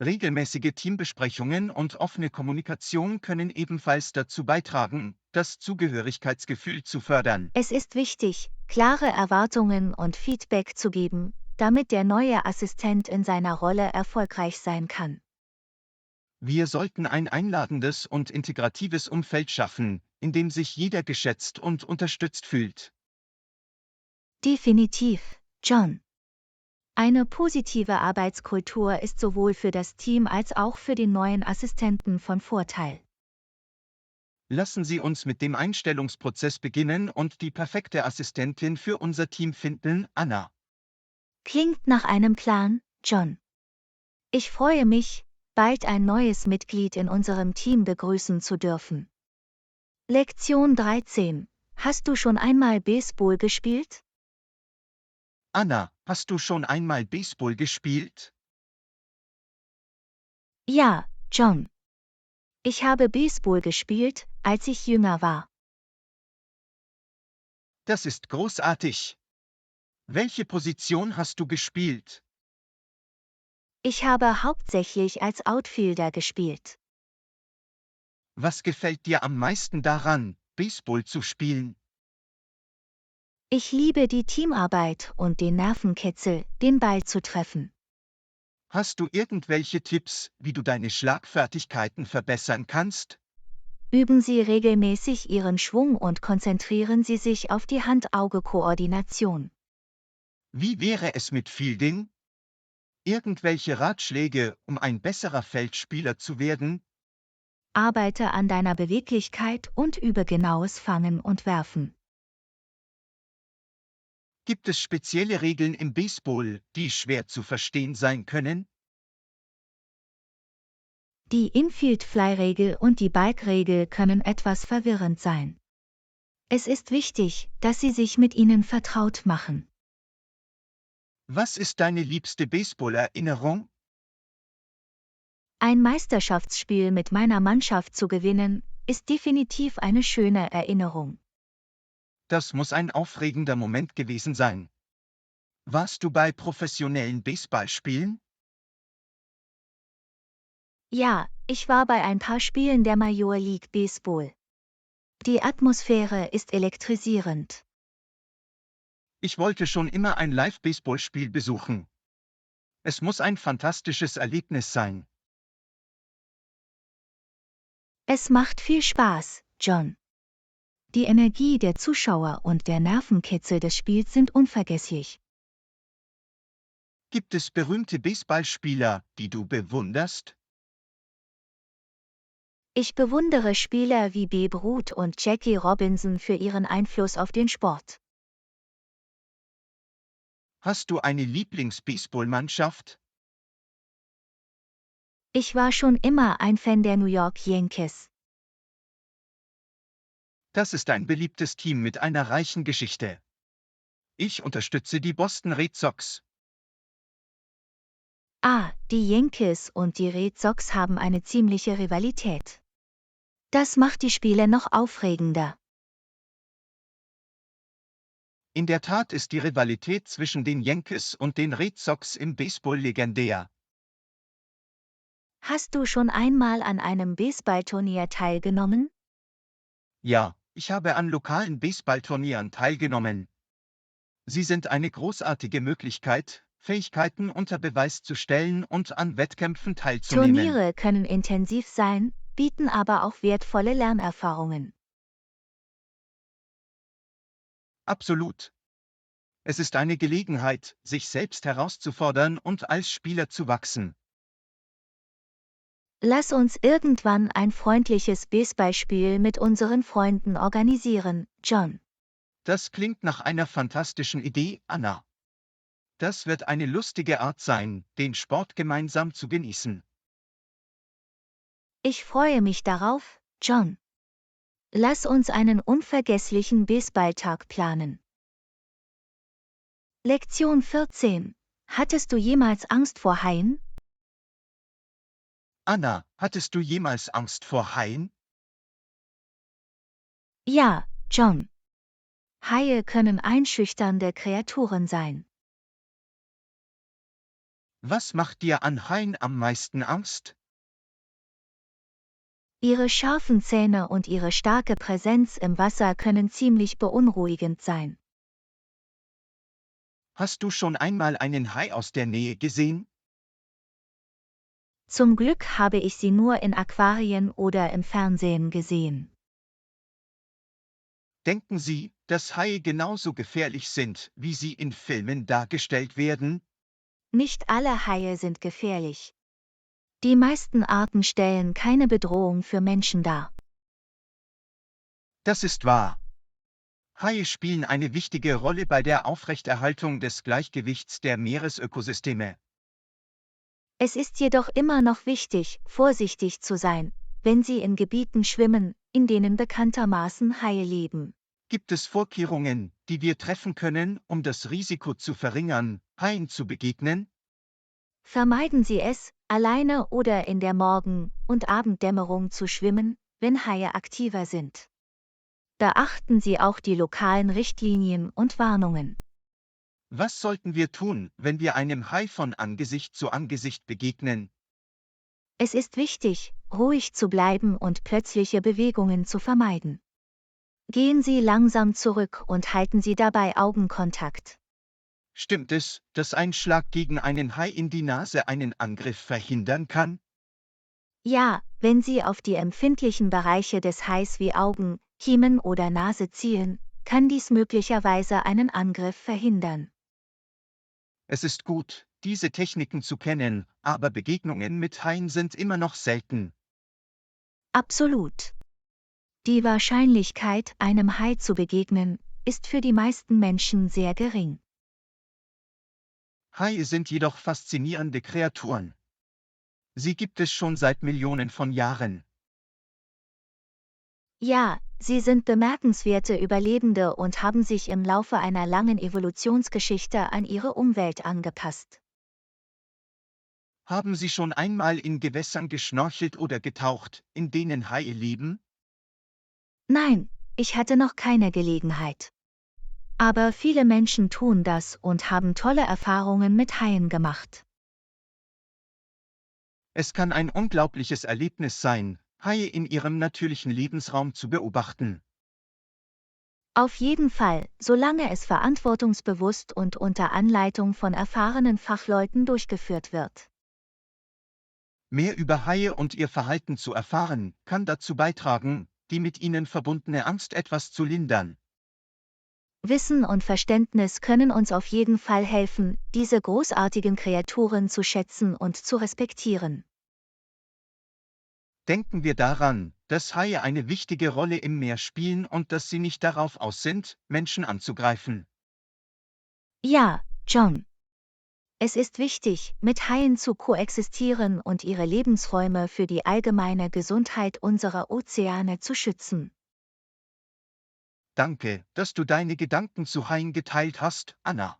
Regelmäßige Teambesprechungen und offene Kommunikation können ebenfalls dazu beitragen, das Zugehörigkeitsgefühl zu fördern. Es ist wichtig, klare Erwartungen und Feedback zu geben, damit der neue Assistent in seiner Rolle erfolgreich sein kann. Wir sollten ein einladendes und integratives Umfeld schaffen, in dem sich jeder geschätzt und unterstützt fühlt. Definitiv, John. Eine positive Arbeitskultur ist sowohl für das Team als auch für den neuen Assistenten von Vorteil. Lassen Sie uns mit dem Einstellungsprozess beginnen und die perfekte Assistentin für unser Team finden, Anna. Klingt nach einem Plan, John. Ich freue mich, bald ein neues Mitglied in unserem Team begrüßen zu dürfen. Lektion 13. Hast du schon einmal Baseball gespielt? Anna, hast du schon einmal Baseball gespielt? Ja, John. Ich habe Baseball gespielt, als ich jünger war. Das ist großartig. Welche Position hast du gespielt? Ich habe hauptsächlich als Outfielder gespielt. Was gefällt dir am meisten daran, Baseball zu spielen? Ich liebe die Teamarbeit und den Nervenkitzel, den Ball zu treffen. Hast du irgendwelche Tipps, wie du deine Schlagfertigkeiten verbessern kannst? Üben Sie regelmäßig Ihren Schwung und konzentrieren Sie sich auf die Hand-Auge-Koordination. Wie wäre es mit Fielding? Irgendwelche Ratschläge, um ein besserer Feldspieler zu werden? Arbeite an deiner Beweglichkeit und übe genaues Fangen und Werfen. Gibt es spezielle Regeln im Baseball, die schwer zu verstehen sein können? Die Infield-Fly-Regel und die Bike-Regel können etwas verwirrend sein. Es ist wichtig, dass Sie sich mit ihnen vertraut machen. Was ist deine liebste Baseball-Erinnerung? Ein Meisterschaftsspiel mit meiner Mannschaft zu gewinnen, ist definitiv eine schöne Erinnerung. Das muss ein aufregender Moment gewesen sein. Warst du bei professionellen Baseballspielen? Ja, ich war bei ein paar Spielen der Major League Baseball. Die Atmosphäre ist elektrisierend. Ich wollte schon immer ein Live-Baseballspiel besuchen. Es muss ein fantastisches Erlebnis sein. Es macht viel Spaß, John. Die Energie der Zuschauer und der Nervenkitzel des Spiels sind unvergesslich. Gibt es berühmte Baseballspieler, die du bewunderst? Ich bewundere Spieler wie Babe Ruth und Jackie Robinson für ihren Einfluss auf den Sport. Hast du eine Lieblings-Baseballmannschaft? Ich war schon immer ein Fan der New York Yankees. Das ist ein beliebtes Team mit einer reichen Geschichte. Ich unterstütze die Boston Red Sox. Die Yankees und die Red Sox haben eine ziemliche Rivalität. Das macht die Spiele noch aufregender. In der Tat ist die Rivalität zwischen den Yankees und den Red Sox im Baseball legendär. Hast du schon einmal an einem Baseballturnier teilgenommen? Ja, ich habe an lokalen Baseballturnieren teilgenommen. Sie sind eine großartige Möglichkeit, Fähigkeiten unter Beweis zu stellen und an Wettkämpfen teilzunehmen. Turniere können intensiv sein, bieten aber auch wertvolle Lernerfahrungen. Absolut. Es ist eine Gelegenheit, sich selbst herauszufordern und als Spieler zu wachsen. Lass uns irgendwann ein freundliches Baseballspiel mit unseren Freunden organisieren, John. Das klingt nach einer fantastischen Idee, Anna. Das wird eine lustige Art sein, den Sport gemeinsam zu genießen. Ich freue mich darauf, John. Lass uns einen unvergesslichen Baseballtag planen. Lektion 14. Hattest du jemals Angst vor Haien? Anna, hattest du jemals Angst vor Haien? Ja, John. Haie können einschüchternde Kreaturen sein. Was macht dir an Haien am meisten Angst? Ihre scharfen Zähne und ihre starke Präsenz im Wasser können ziemlich beunruhigend sein. Hast du schon einmal einen Hai aus der Nähe gesehen? Zum Glück habe ich sie nur in Aquarien oder im Fernsehen gesehen. Denken Sie, dass Haie genauso gefährlich sind, wie sie in Filmen dargestellt werden? Nicht alle Haie sind gefährlich. Die meisten Arten stellen keine Bedrohung für Menschen dar. Das ist wahr. Haie spielen eine wichtige Rolle bei der Aufrechterhaltung des Gleichgewichts der Meeresökosysteme. Es ist jedoch immer noch wichtig, vorsichtig zu sein, wenn Sie in Gebieten schwimmen, in denen bekanntermaßen Haie leben. Gibt es Vorkehrungen, die wir treffen können, um das Risiko zu verringern, Haien zu begegnen? Vermeiden Sie es, alleine oder in der Morgen- und Abenddämmerung zu schwimmen, wenn Haie aktiver sind. Beachten Sie auch die lokalen Richtlinien und Warnungen. Was sollten wir tun, wenn wir einem Hai von Angesicht zu Angesicht begegnen? Es ist wichtig, ruhig zu bleiben und plötzliche Bewegungen zu vermeiden. Gehen Sie langsam zurück und halten Sie dabei Augenkontakt. Stimmt es, dass ein Schlag gegen einen Hai in die Nase einen Angriff verhindern kann? Ja, wenn Sie auf die empfindlichen Bereiche des Hais wie Augen, Kiemen oder Nase zielen, kann dies möglicherweise einen Angriff verhindern. Es ist gut, diese Techniken zu kennen, aber Begegnungen mit Haien sind immer noch selten. Absolut. Die Wahrscheinlichkeit, einem Hai zu begegnen, ist für die meisten Menschen sehr gering. Haie sind jedoch faszinierende Kreaturen. Sie gibt es schon seit Millionen von Jahren. Ja, sie sind bemerkenswerte Überlebende und haben sich im Laufe einer langen Evolutionsgeschichte an ihre Umwelt angepasst. Haben Sie schon einmal in Gewässern geschnorchelt oder getaucht, in denen Haie leben? Nein, ich hatte noch keine Gelegenheit. Aber viele Menschen tun das und haben tolle Erfahrungen mit Haien gemacht. Es kann ein unglaubliches Erlebnis sein, Haie in ihrem natürlichen Lebensraum zu beobachten. Auf jeden Fall, solange es verantwortungsbewusst und unter Anleitung von erfahrenen Fachleuten durchgeführt wird. Mehr über Haie und ihr Verhalten zu erfahren, kann dazu beitragen, die mit ihnen verbundene Angst etwas zu lindern. Wissen und Verständnis können uns auf jeden Fall helfen, diese großartigen Kreaturen zu schätzen und zu respektieren. Denken wir daran, dass Haie eine wichtige Rolle im Meer spielen und dass sie nicht darauf aus sind, Menschen anzugreifen. Ja, John. Es ist wichtig, mit Haien zu koexistieren und ihre Lebensräume für die allgemeine Gesundheit unserer Ozeane zu schützen. Danke, dass du deine Gedanken zu Haien geteilt hast, Anna.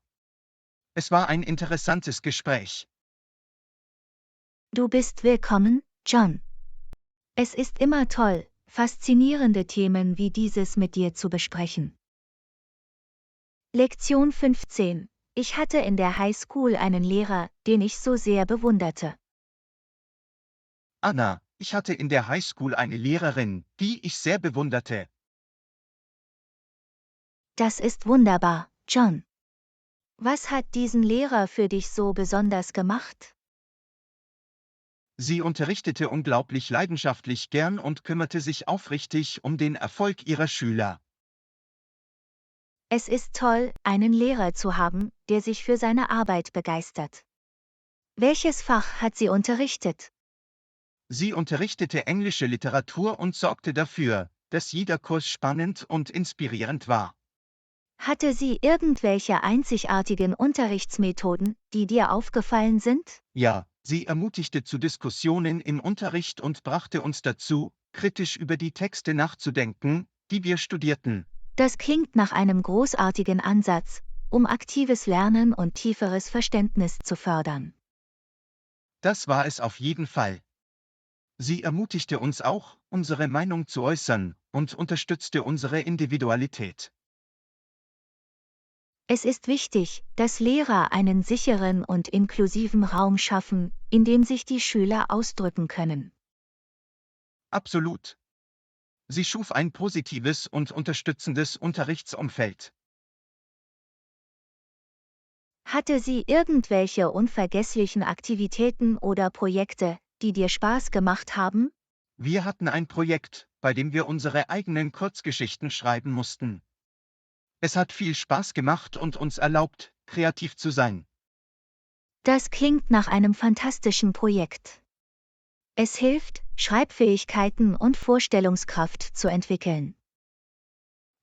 Es war ein interessantes Gespräch. Du bist willkommen, John. Es ist immer toll, faszinierende Themen wie dieses mit dir zu besprechen. Lektion 15. Ich hatte in der Highschool einen Lehrer, den ich so sehr bewunderte. Anna, ich hatte in der Highschool eine Lehrerin, die ich sehr bewunderte. Das ist wunderbar, John. Was hat diesen Lehrer für dich so besonders gemacht? Sie unterrichtete unglaublich leidenschaftlich gern und kümmerte sich aufrichtig um den Erfolg ihrer Schüler. Es ist toll, einen Lehrer zu haben, der sich für seine Arbeit begeistert. Welches Fach hat sie unterrichtet? Sie unterrichtete englische Literatur und sorgte dafür, dass jeder Kurs spannend und inspirierend war. Hatte sie irgendwelche einzigartigen Unterrichtsmethoden, die dir aufgefallen sind? Ja, sie ermutigte zu Diskussionen im Unterricht und brachte uns dazu, kritisch über die Texte nachzudenken, die wir studierten. Das klingt nach einem großartigen Ansatz, um aktives Lernen und tieferes Verständnis zu fördern. Das war es auf jeden Fall. Sie ermutigte uns auch, unsere Meinung zu äußern, und unterstützte unsere Individualität. Es ist wichtig, dass Lehrer einen sicheren und inklusiven Raum schaffen, in dem sich die Schüler ausdrücken können. Absolut. Sie schuf ein positives und unterstützendes Unterrichtsumfeld. Hatte sie irgendwelche unvergesslichen Aktivitäten oder Projekte, die dir Spaß gemacht haben? Wir hatten ein Projekt, bei dem wir unsere eigenen Kurzgeschichten schreiben mussten. Es hat viel Spaß gemacht und uns erlaubt, kreativ zu sein. Das klingt nach einem fantastischen Projekt. Es hilft, Schreibfähigkeiten und Vorstellungskraft zu entwickeln.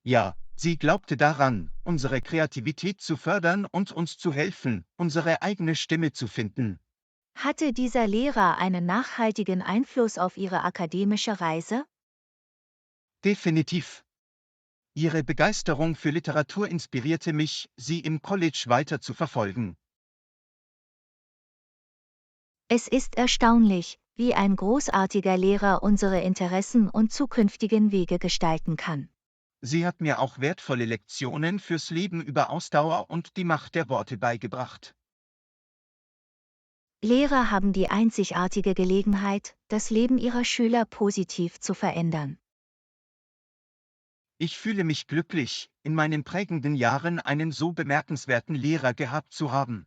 Ja, sie glaubte daran, unsere Kreativität zu fördern und uns zu helfen, unsere eigene Stimme zu finden. Hatte dieser Lehrer einen nachhaltigen Einfluss auf Ihre akademische Reise? Definitiv. Ihre Begeisterung für Literatur inspirierte mich, sie im College weiter zu verfolgen. Es ist erstaunlich, wie ein großartiger Lehrer unsere Interessen und zukünftigen Wege gestalten kann. Sie hat mir auch wertvolle Lektionen fürs Leben über Ausdauer und die Macht der Worte beigebracht. Lehrer haben die einzigartige Gelegenheit, das Leben ihrer Schüler positiv zu verändern. Ich fühle mich glücklich, in meinen prägenden Jahren einen so bemerkenswerten Lehrer gehabt zu haben.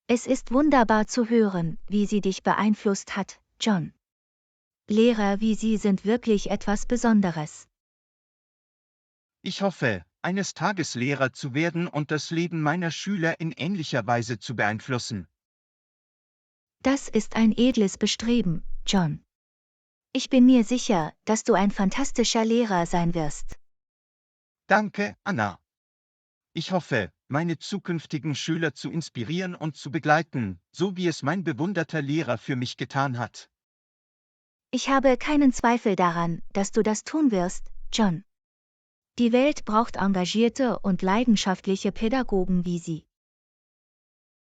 Es ist wunderbar zu hören, wie sie dich beeinflusst hat, John. Lehrer wie Sie sind wirklich etwas Besonderes. Ich hoffe, eines Tages Lehrer zu werden und das Leben meiner Schüler in ähnlicher Weise zu beeinflussen. Das ist ein edles Bestreben, John. Ich bin mir sicher, dass du ein fantastischer Lehrer sein wirst. Danke, Anna. Ich hoffe, meine zukünftigen Schüler zu inspirieren und zu begleiten, so wie es mein bewunderter Lehrer für mich getan hat. Ich habe keinen Zweifel daran, dass du das tun wirst, John. Die Welt braucht engagierte und leidenschaftliche Pädagogen wie Sie.